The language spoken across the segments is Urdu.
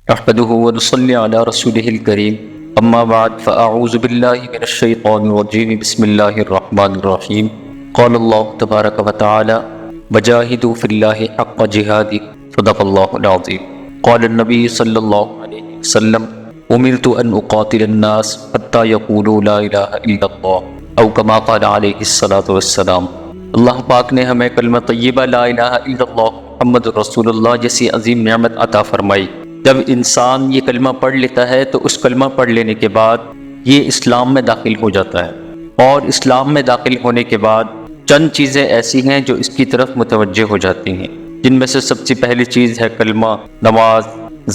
نحمده ونصلي على رسوله الكريم أما بعد فأعوذ بالله من الشيطان الرجيم بسم الله الرحمن الرحيم قال الله تبارك وتعالى وجاهدوا في الله حق جهاده صدق الله العظيم قال النبي صلى الله عليه وسلم أمرت أن أقاتل الناس حتى يقولوا لا إله إلا الله أو كما قال عليه الصلاة والسلام۔ اللہ پاک نے ہمیں کلمہ طیبہ لا الہ الا اللہ محمد رسول اللہ جیسی عظیم نعمت عطا فرمائی۔ جب انسان یہ کلمہ پڑھ لیتا ہے تو اس کلمہ پڑھ لینے کے بعد یہ اسلام میں داخل ہو جاتا ہے، اور اسلام میں داخل ہونے کے بعد چند چیزیں ایسی ہیں جو اس کی طرف متوجہ ہو جاتی ہیں، جن میں سے سب سے پہلی چیز ہے کلمہ، نماز،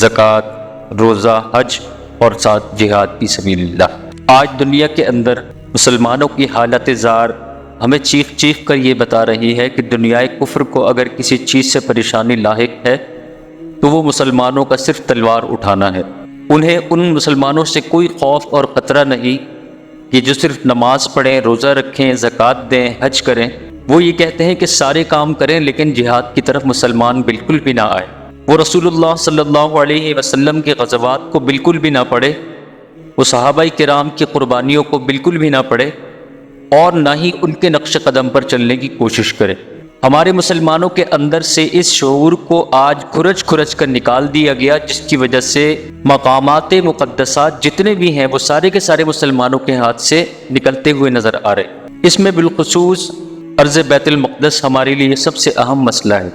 زکوٰۃ، روزہ، حج اور ساتھ جہاد فی سبیل اللہ۔ آج دنیا کے اندر مسلمانوں کی حالت زار ہمیں چیخ کر یہ بتا رہی ہے کہ دنیائے کفر کو اگر کسی چیز سے پریشانی لاحق ہے تو وہ مسلمانوں کا صرف تلوار اٹھانا ہے۔ انہیں ان مسلمانوں سے کوئی خوف اور خطرہ نہیں کہ جو صرف نماز پڑھیں، روزہ رکھیں، زکوٰۃ دیں، حج کریں۔ وہ یہ کہتے ہیں کہ سارے کام کریں لیکن جہاد کی طرف مسلمان بالکل بھی نہ آئے۔ وہ رسول اللہ صلی اللہ علیہ وسلم کے غزوات کو بالکل بھی نہ پڑھے، وہ صحابہ کرام کی قربانیوں کو بالکل بھی نہ پڑھے، اور نہ ہی ان کے نقش قدم پر چلنے کی کوشش کرے۔ ہمارے مسلمانوں کے اندر سے اس شعور کو آج کھرچ کر نکال دیا گیا، جس کی وجہ سے مقامات مقدسات جتنے بھی ہیں وہ سارے کے سارے مسلمانوں کے ہاتھ سے نکلتے ہوئے نظر آ رہے۔ اس میں بالخصوص ارض بیت المقدس ہمارے لیے سب سے اہم مسئلہ ہے۔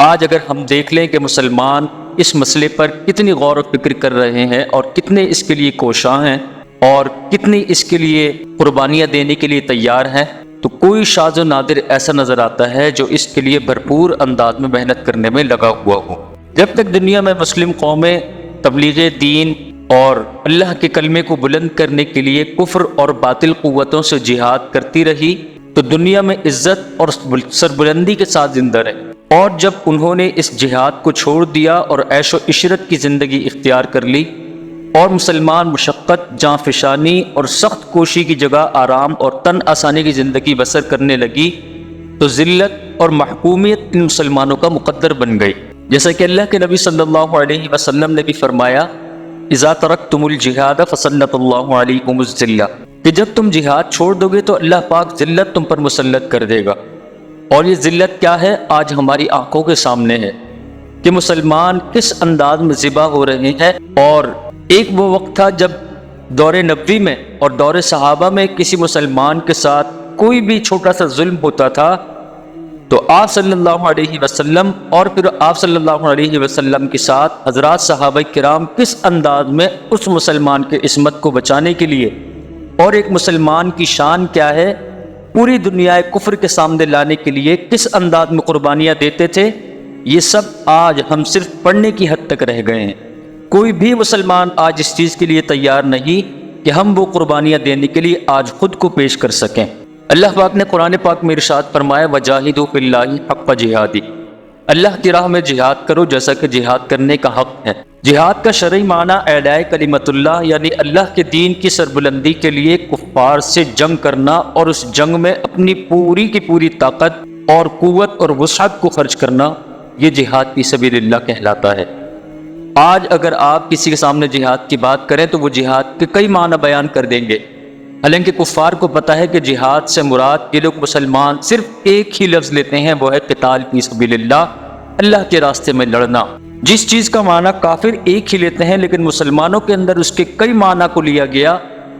آج اگر ہم دیکھ لیں کہ مسلمان اس مسئلے پر کتنی غور و فکر کر رہے ہیں اور کتنے اس کے لیے کوشاں ہیں اور کتنی اس کے لیے قربانیاں دینے کے لیے تیار ہیں، تو کوئی شاذ و نادر ایسا نظر آتا ہے جو اس کے لیے بھرپور انداز میں محنت کرنے میں لگا ہوا ہو۔ جب تک دنیا میں مسلم قومیں تبلیغ دین اور اللہ کے کلمے کو بلند کرنے کے لیے کفر اور باطل قوتوں سے جہاد کرتی رہی تو دنیا میں عزت اور سربلندی کے ساتھ زندہ رہی، اور جب انہوں نے اس جہاد کو چھوڑ دیا اور عیش و عشرت کی زندگی اختیار کر لی اور مسلمان مشقت، جاں فشانی اور سخت کوشی کی جگہ آرام اور تن آسانی کی زندگی بسر کرنے لگی تو ذلت اور محکومیت ان مسلمانوں کا مقدر بن گئی۔ جیسا کہ اللہ کے نبی صلی اللہ علیہ وسلم نے بھی فرمایا اذا ترکتم الجہاد فسلط اللہ علیکم الذلہ، کہ جب تم جہاد چھوڑ دو گے تو اللہ پاک ذلت تم پر مسلط کر دے گا۔ اور یہ ذلت کیا ہے؟ آج ہماری آنکھوں کے سامنے ہے کہ مسلمان کس انداز میں ذبح ہو رہے ہیں۔ اور ایک وہ وقت تھا جب دور نبوی میں اور دور صحابہ میں کسی مسلمان کے ساتھ کوئی بھی چھوٹا سا ظلم ہوتا تھا تو آپ صلی اللہ علیہ وسلم اور پھر آپ صلی اللہ علیہ وسلم کے ساتھ حضرات صحابہ کرام کس انداز میں اس مسلمان کے عصمت کو بچانے کے لیے اور ایک مسلمان کی شان کیا ہے پوری دنیا کفر کے سامنے لانے کے لیے کس انداز میں قربانیاں دیتے تھے، یہ سب آج ہم صرف پڑھنے کی حد تک رہ گئے ہیں۔ کوئی بھی مسلمان آج اس چیز کے لیے تیار نہیں کہ ہم وہ قربانیاں دینے کے لیے آج خود کو پیش کر سکیں۔ اللہ پاک نے قرآن پاک میں ارشاد فرمایا وجاہدوا فی اللہ حق جہادی، اللہ کی راہ میں جہاد کرو جیسا کہ جہاد کرنے کا حق ہے۔ جہاد کا شرعی معنی اعلاء کلمت اللہ، یعنی اللہ کے دین کی سربلندی کے لیے کفار سے جنگ کرنا اور اس جنگ میں اپنی پوری کی پوری طاقت اور قوت اور وسعت کو خرچ کرنا، یہ جہاد فی سبیل اللہ کہلاتا ہے۔ آج اگر آپ کسی کے سامنے جہاد کی بات کریں تو وہ جہاد کے کئی معنی بیان کر دیں گے، حالانکہ کفار کو پتہ ہے کہ جہاد سے مراد یہ لوگ مسلمان صرف ایک ہی لفظ لیتے ہیں، وہ ہے قتال فی سبیل اللہ، اللہ کے راستے میں لڑنا۔ جس چیز کا معنی کافر ایک ہی لیتے ہیں لیکن مسلمانوں کے اندر اس کے کئی معنی کو لیا گیا،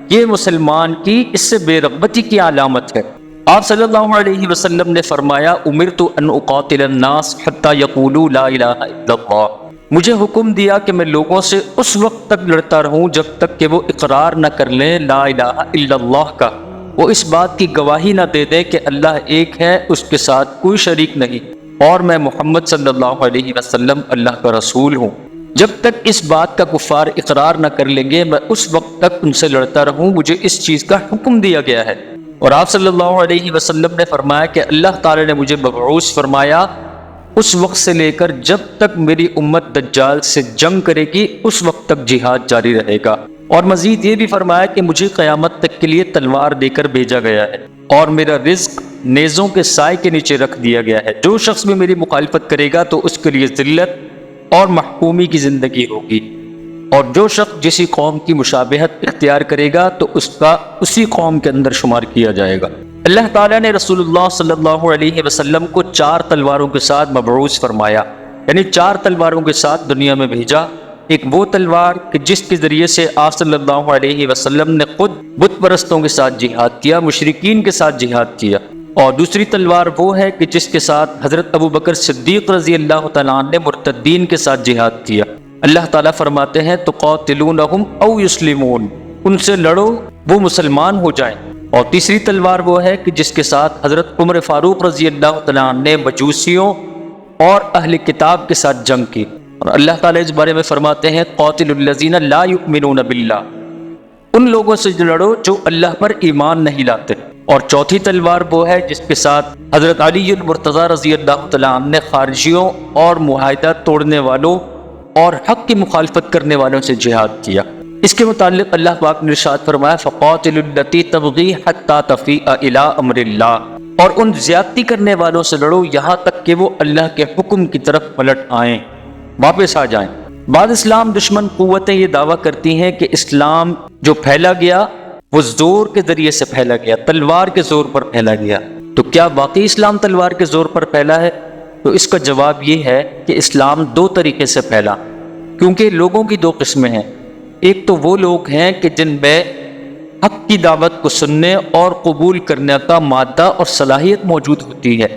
یہ مسلمان کی اس سے بے رغبتی کی علامت ہے۔ آپ صلی اللہ علیہ وسلم نے فرمایا امرت ان اقاتل الناس حتی یقولوا لا الہ الا اللہ، مجھے حکم دیا کہ میں لوگوں سے اس وقت تک لڑتا رہوں جب تک کہ وہ اقرار نہ کر لیں لا الہ الا اللہ کا، وہ اس بات کی گواہی نہ دے دیں کہ اللہ ایک ہے، اس کے ساتھ کوئی شریک نہیں، اور میں محمد صلی اللہ علیہ وسلم اللہ کا رسول ہوں۔ جب تک اس بات کا کفار اقرار نہ کر لیں گے میں اس وقت تک ان سے لڑتا رہوں، مجھے اس چیز کا حکم دیا گیا ہے۔ اور آپ صلی اللہ علیہ وسلم نے فرمایا کہ اللہ تعالی نے مجھے مبعوث فرمایا اس وقت سے لے کر جب تک میری امت دجال سے جنگ کرے گی اس وقت تک جہاد جاری رہے گا، اور مزید یہ بھی فرمایا کہ مجھے قیامت تک کے لیے تلوار دے کر بھیجا گیا ہے اور میرا رزق نیزوں کے سائے کے نیچے رکھ دیا گیا ہے۔ جو شخص بھی میری مخالفت کرے گا تو اس کے لیے ذلت اور محکومی کی زندگی ہوگی۔ اور جو شخص جسی قوم کی مشابہت اختیار کرے گا تو اس کا اسی قوم کے اندر شمار کیا جائے گا۔ اللہ تعالیٰ نے رسول اللہ صلی اللہ علیہ وسلم کو 4 تلواروں کے ساتھ مبعوث فرمایا، یعنی 4 تلواروں کے ساتھ دنیا میں بھیجا۔ ایک وہ تلوار کہ جس کے ذریعے سے آپ صلی اللہ علیہ وسلم نے خود بت پرستوں کے ساتھ جہاد کیا، مشرکین کے ساتھ جہاد کیا، اور دوسری تلوار وہ ہے کہ جس کے ساتھ حضرت ابو بکر صدیق رضی اللہ تعالیٰ عنہ نے مرتدین کے ساتھ جہاد کیا۔ اللہ تعالیٰ فرماتے ہیں تقاتلونہم او یسلمون، ان سے لڑو وہ مسلمان ہو جائیں۔ اور تیسری تلوار وہ ہے کہ جس کے ساتھ حضرت عمر فاروق رضی اللہ تعالیٰ عنہ نے مجوسیوں اور اہل کتاب کے ساتھ جنگ کی، اور اللہ تعالیٰ اس بارے میں فرماتے ہیں قاتلوا الذین لا یؤمنون باللہ، ان لوگوں سے لڑو جو اللہ پر ایمان نہیں لاتے۔ اور چوتھی تلوار وہ ہے جس کے ساتھ حضرت علی المرتضیٰ رضی اللہ تعالیٰ عنہ نے خارجیوں اور معاہدہ توڑنے والوں اور حق کی مخالفت کرنے والوں سے جہاد کیا۔ اس کے متعلق اللہ پاک نے ارشاد فرمایا فَقَاتِلُوا الَّتِي تَبْغِي حَتَّى تَفِيءَ إِلَىٰ أَمْرِ اللَّهِ، اور ان زیادتی کرنے والوں سے لڑو یہاں تک کہ وہ اللہ کے حکم کی طرف پلٹ آئیں، واپس آ جائیں۔ بعض اسلام دشمن قوتیں یہ دعویٰ کرتی ہیں کہ اسلام جو پھیلا گیا وہ زور کے ذریعے سے پھیلا گیا، تلوار کے زور پر پھیلا گیا۔ تو کیا واقعی اسلام تلوار کے زور پر پھیلا ہے؟ تو اس کا جواب یہ ہے کہ اسلام 2 طریقے سے پھیلا، کیونکہ لوگوں کی 2 قسمیں ہیں۔ ایک تو وہ لوگ ہیں کہ جن میں حق کی دعوت کو سننے اور قبول کرنے کا مادہ اور صلاحیت موجود ہوتی ہے،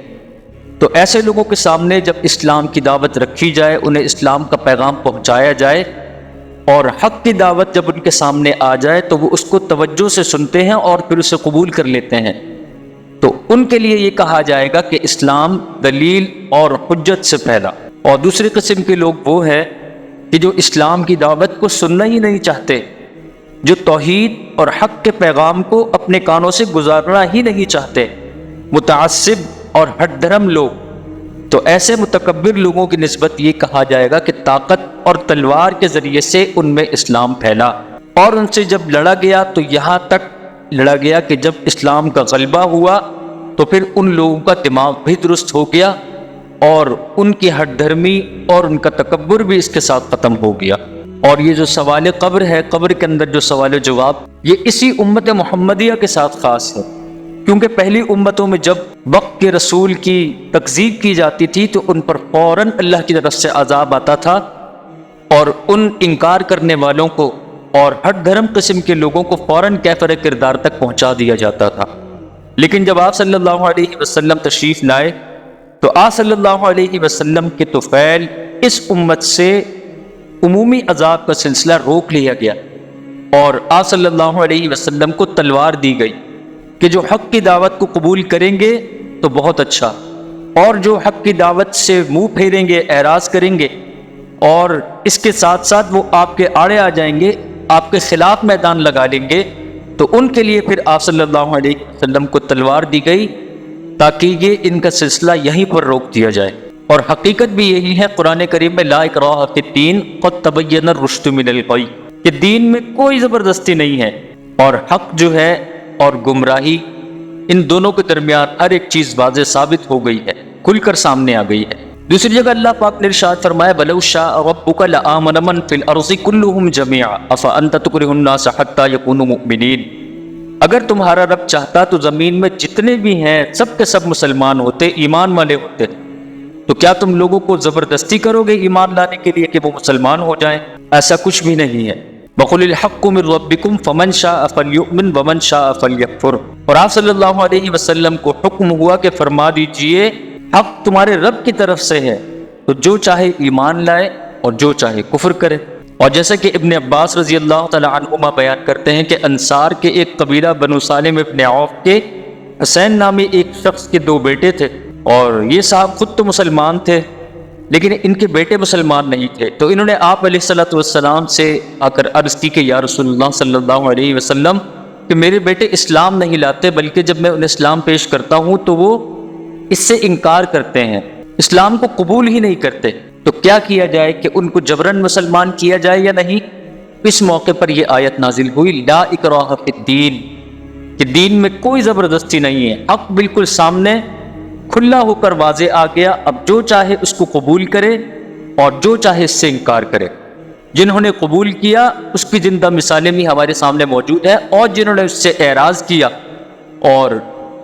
تو ایسے لوگوں کے سامنے جب اسلام کی دعوت رکھی جائے، انہیں اسلام کا پیغام پہنچایا جائے اور حق کی دعوت جب ان کے سامنے آ جائے تو وہ اس کو توجہ سے سنتے ہیں اور پھر اسے قبول کر لیتے ہیں، تو ان کے لیے یہ کہا جائے گا کہ اسلام دلیل اور حجت سے پھیلا۔ اور دوسری قسم کے لوگ وہ ہیں کہ جو اسلام کی دعوت کو سننا ہی نہیں چاہتے، جو توحید اور حق کے پیغام کو اپنے کانوں سے گزارنا ہی نہیں چاہتے، متعصب اور ہٹ دھرم لوگ۔ تو ایسے متکبر لوگوں کی نسبت یہ کہا جائے گا کہ طاقت اور تلوار کے ذریعے سے ان میں اسلام پھیلا، اور ان سے جب لڑا گیا تو یہاں تک لڑا گیا کہ جب اسلام کا غلبہ ہوا تو پھر ان لوگوں کا دماغ بھی درست ہو گیا اور ان کی ہٹ دھرمی اور ان کا تکبر بھی اس کے ساتھ ختم ہو گیا۔ اور یہ جو سوال قبر ہے، قبر کے اندر جو سوال و جواب، یہ اسی امت محمدیہ کے ساتھ خاص ہے، کیونکہ پہلی امتوں میں جب وقت کے رسول کی تکذیب کی جاتی تھی تو ان پر فوراً اللہ کی طرف سے عذاب آتا تھا، اور ان انکار کرنے والوں کو اور ہٹ دھرم قسم کے لوگوں کو فوراً کیفر کردار تک پہنچا دیا جاتا تھا۔ لیکن جب آپ صلی اللہ علیہ وسلم تشریف لائے تو آپ صلی اللہ علیہ وسلم کے طفیل اس امت سے عمومی عذاب کا سلسلہ روک لیا گیا، اور آپ صلی اللہ علیہ وسلم کو تلوار دی گئی کہ جو حق کی دعوت کو قبول کریں گے تو بہت اچھا، اور جو حق کی دعوت سے منہ پھیریں گے، اعراض کریں گے، اور اس کے ساتھ ساتھ وہ آپ کے آڑے آ جائیں گے، آپ کے خلاف میدان لگا لیں گے، تو ان کے لیے پھر آپ صلی اللہ علیہ وسلم کو تلوار دی گئی تاکہ یہ ان کا سلسلہ یہیں پر روک دیا جائے۔ اور حقیقت بھی یہی ہے، قرآن کریم میں لا اکراہ فی الدین قد تبین الرشد من الغی، کہ دین میں کوئی زبردستی نہیں ہے، اور حق جو ہے اور گمراہی، ان دونوں کے درمیان ہر ایک چیز واضح ثابت ہو گئی ہے، کھل کر سامنے آ گئی ہے۔ دوسری جگہ اللہ پاک نے ارشاد فرمایا وَلَوْ شَاءَ رَبُّكَ لَآمَنَ مَن فِي الْأَرْضِ كُلُّهُمْ جَمِيعًا أَفَأَنْتَ تُكْرِهُ النَّاسَ حَتَّى يَكُونُوا مُؤْمِنِينَ، اگر تمہارا رب چاہتا تو زمین میں جتنے بھی ہیں سب کے سب مسلمان ہوتے، ایمان والے ہوتے، تو کیا تم لوگوں کو زبردستی کرو گے ایمان لانے کے لیے کہ وہ مسلمان ہو جائیں؟ ایسا کچھ بھی نہیں ہے۔ وَقُلِ الْحَقُّ مِن رَبِّكُمْ فَمَنْ شَاءَ فَلْيُؤْمِنْ وَمَنْ شَاءَ فَلْيَكْفُرْ، اور آپ صلی اللہ علیہ وسلم کو حکم ہوا کہ فرما دیجئے حق تمہارے رب کی طرف سے ہے، تو جو چاہے ایمان لائے اور جو چاہے کفر کرے۔ اور جیسا کہ ابن عباس رضی اللہ تعالی عنہما بیان کرتے ہیں کہ انصار کے ایک قبیلہ بنو سالم ابن عوف کے حسین نامی ایک شخص کے 2 بیٹے تھے، اور یہ صاحب خود تو مسلمان تھے لیکن ان کے بیٹے مسلمان نہیں تھے، تو انہوں نے آپ علیہ الصلوۃ والسلام سے آ کر عرض کی کہ یا رسول اللہ صلی اللہ علیہ وسلم کہ میرے بیٹے اسلام نہیں لاتے، بلکہ جب میں انہیں اسلام پیش کرتا ہوں تو وہ اس سے انکار کرتے ہیں، اسلام کو قبول ہی نہیں کرتے، تو کیا کیا جائے کہ ان کو جبراً مسلمان کیا جائے یا نہیں؟ اس موقع پر یہ آیت نازل ہوئی لا اکراہ فی الدین، کہ دین میں کوئی زبردستی نہیں ہے، حق بالکل سامنے کھلا ہو کر واضح آ گیا، اب جو چاہے اس کو قبول کرے اور جو چاہے اس سے انکار کرے۔ جنہوں نے قبول کیا اس کی زندہ مثالیں بھی ہمارے سامنے موجود ہیں، اور جنہوں نے اس سے اعراض کیا اور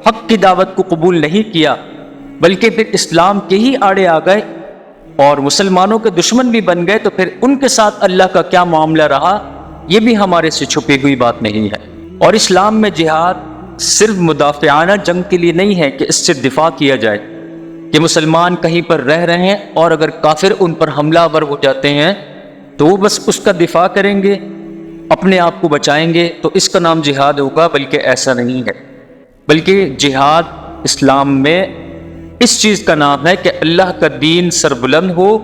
حق کی دعوت کو قبول نہیں کیا بلکہ پھر اسلام کے ہی آڑے آ گئے اور مسلمانوں کے دشمن بھی بن گئے، تو پھر ان کے ساتھ اللہ کا کیا معاملہ رہا، یہ بھی ہمارے سے چھپی ہوئی بات نہیں ہے۔ اور اسلام میں جہاد صرف مدافعانہ جنگ کے لیے نہیں ہے کہ اس سے دفاع کیا جائے، کہ مسلمان کہیں پر رہ رہے ہیں اور اگر کافر ان پر حملہ آور ہو جاتے ہیں تو وہ بس اس کا دفاع کریں گے، اپنے آپ کو بچائیں گے، تو اس کا نام جہاد ہوگا، بلکہ ایسا نہیں ہے۔ بلکہ جہاد اسلام میں اس چیز کا نام ہے کہ اللہ کا دین سربلند ہو،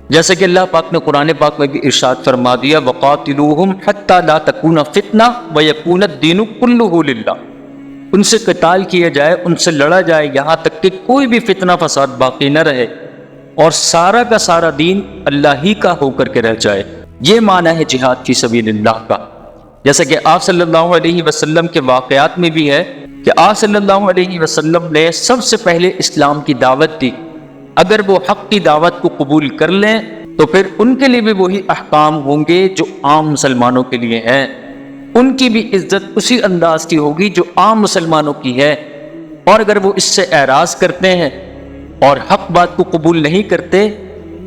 جیسے کہ اللہ پاک نے قرآن پاک میں بھی ارشاد فرما دیا وَقَاتِلُوهُمْ حَتَّى لَا تَكُونَ فِتْنَةٌ وَيَكُونَ الدِّينُ كُلُّهُ لِلَّهِ، ان سے قتال کیا جائے، ان سے لڑا جائے یہاں تک کہ کوئی بھی فتنہ فساد باقی نہ رہے اور سارا کا سارا دین اللہ ہی کا ہو کر کے رہ جائے۔ یہ معنی ہے جہاد فی سبیل اللہ کا، جیسا کہ آپ صلی اللہ علیہ وسلم کے واقعات میں بھی ہے کہ آپ صلی اللہ علیہ وسلم نے سب سے پہلے اسلام کی دعوت دی۔ اگر وہ حق کی دعوت کو قبول کر لیں تو پھر ان کے لیے بھی وہی احکام ہوں گے جو عام مسلمانوں کے لیے ہیں، ان کی بھی عزت اسی انداز کی ہوگی جو عام مسلمانوں کی ہے۔ اور اگر وہ اس سے اعراض کرتے ہیں اور حق بات کو قبول نہیں کرتے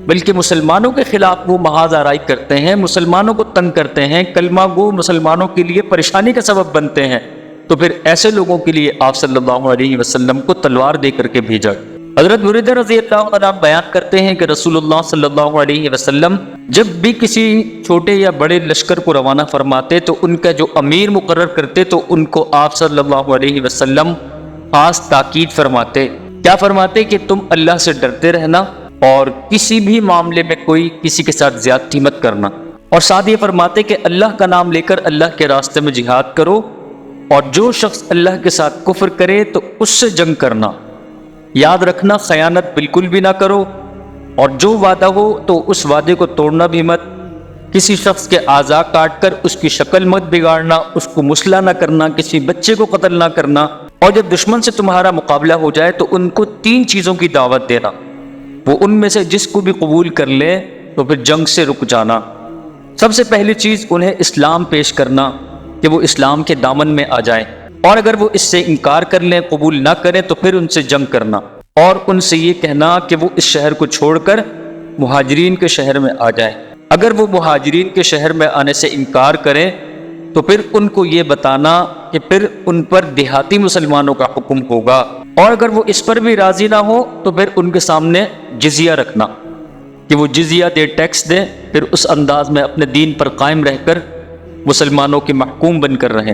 بلکہ مسلمانوں کے خلاف وہ محاذ آرائی کرتے ہیں، مسلمانوں کو تنگ کرتے ہیں، کلمہ گو مسلمانوں کے لیے پریشانی کا سبب بنتے ہیں، تو پھر ایسے لوگوں کے لیے آپ صلی اللہ علیہ وسلم کو تلوار دے کر کے بھیجا۔ حضرت بریدہ رضی اللہ عنہ بیان کرتے ہیں کہ رسول اللہ صلی اللہ علیہ وسلم جب بھی کسی چھوٹے یا بڑے لشکر کو روانہ فرماتے تو ان کا جو امیر مقرر کرتے تو ان کو آپ صلی اللہ علیہ وسلم خاص تاکید فرماتے۔ کیا فرماتے؟ کہ تم اللہ سے ڈرتے رہنا اور کسی بھی معاملے میں کوئی کسی کے ساتھ زیادتی مت کرنا، اور ساتھ یہ فرماتے کہ اللہ کا نام لے کر اللہ کے راستے میں جہاد کرو، اور جو شخص اللہ کے ساتھ کفر کرے تو اس سے جنگ کرنا، یاد رکھنا خیانت بالکل بھی نہ کرو، اور جو وعدہ ہو تو اس وعدے کو توڑنا بھی مت، کسی شخص کے اعضاء کاٹ کر اس کی شکل مت بگاڑنا، اس کو مسئلہ نہ کرنا، کسی بچے کو قتل نہ کرنا، اور جب دشمن سے تمہارا مقابلہ ہو جائے تو ان کو 3 چیزوں کی دعوت دینا، وہ ان میں سے جس کو بھی قبول کر لے تو پھر جنگ سے رک جانا۔ سب سے پہلی چیز انہیں اسلام پیش کرنا کہ وہ اسلام کے دامن میں آ جائیں، اور اگر وہ اس سے انکار کر لیں، قبول نہ کریں، تو پھر ان سے جنگ کرنا اور ان سے یہ کہنا کہ وہ اس شہر کو چھوڑ کر مہاجرین کے شہر میں آ جائیں۔ اگر وہ مہاجرین کے شہر میں آنے سے انکار کریں تو پھر ان کو یہ بتانا کہ پھر ان پر دیہاتی مسلمانوں کا حکم ہوگا، اور اگر وہ اس پر بھی راضی نہ ہو تو پھر ان کے سامنے جزیہ رکھنا کہ وہ جزیہ دے، ٹیکس دیں، پھر اس انداز میں اپنے دین پر قائم رہ کر مسلمانوں کے محکوم بن کر رہیں،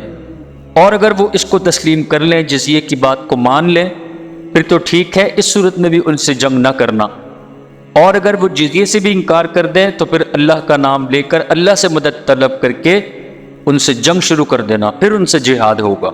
اور اگر وہ اس کو تسلیم کر لیں، جزیے کی بات کو مان لیں، پھر تو ٹھیک ہے، اس صورت میں بھی ان سے جنگ نہ کرنا، اور اگر وہ جزیے سے بھی انکار کر دیں تو پھر اللہ کا نام لے کر اللہ سے مدد طلب کر کے ان سے جنگ شروع کر دینا، پھر ان سے جہاد ہوگا۔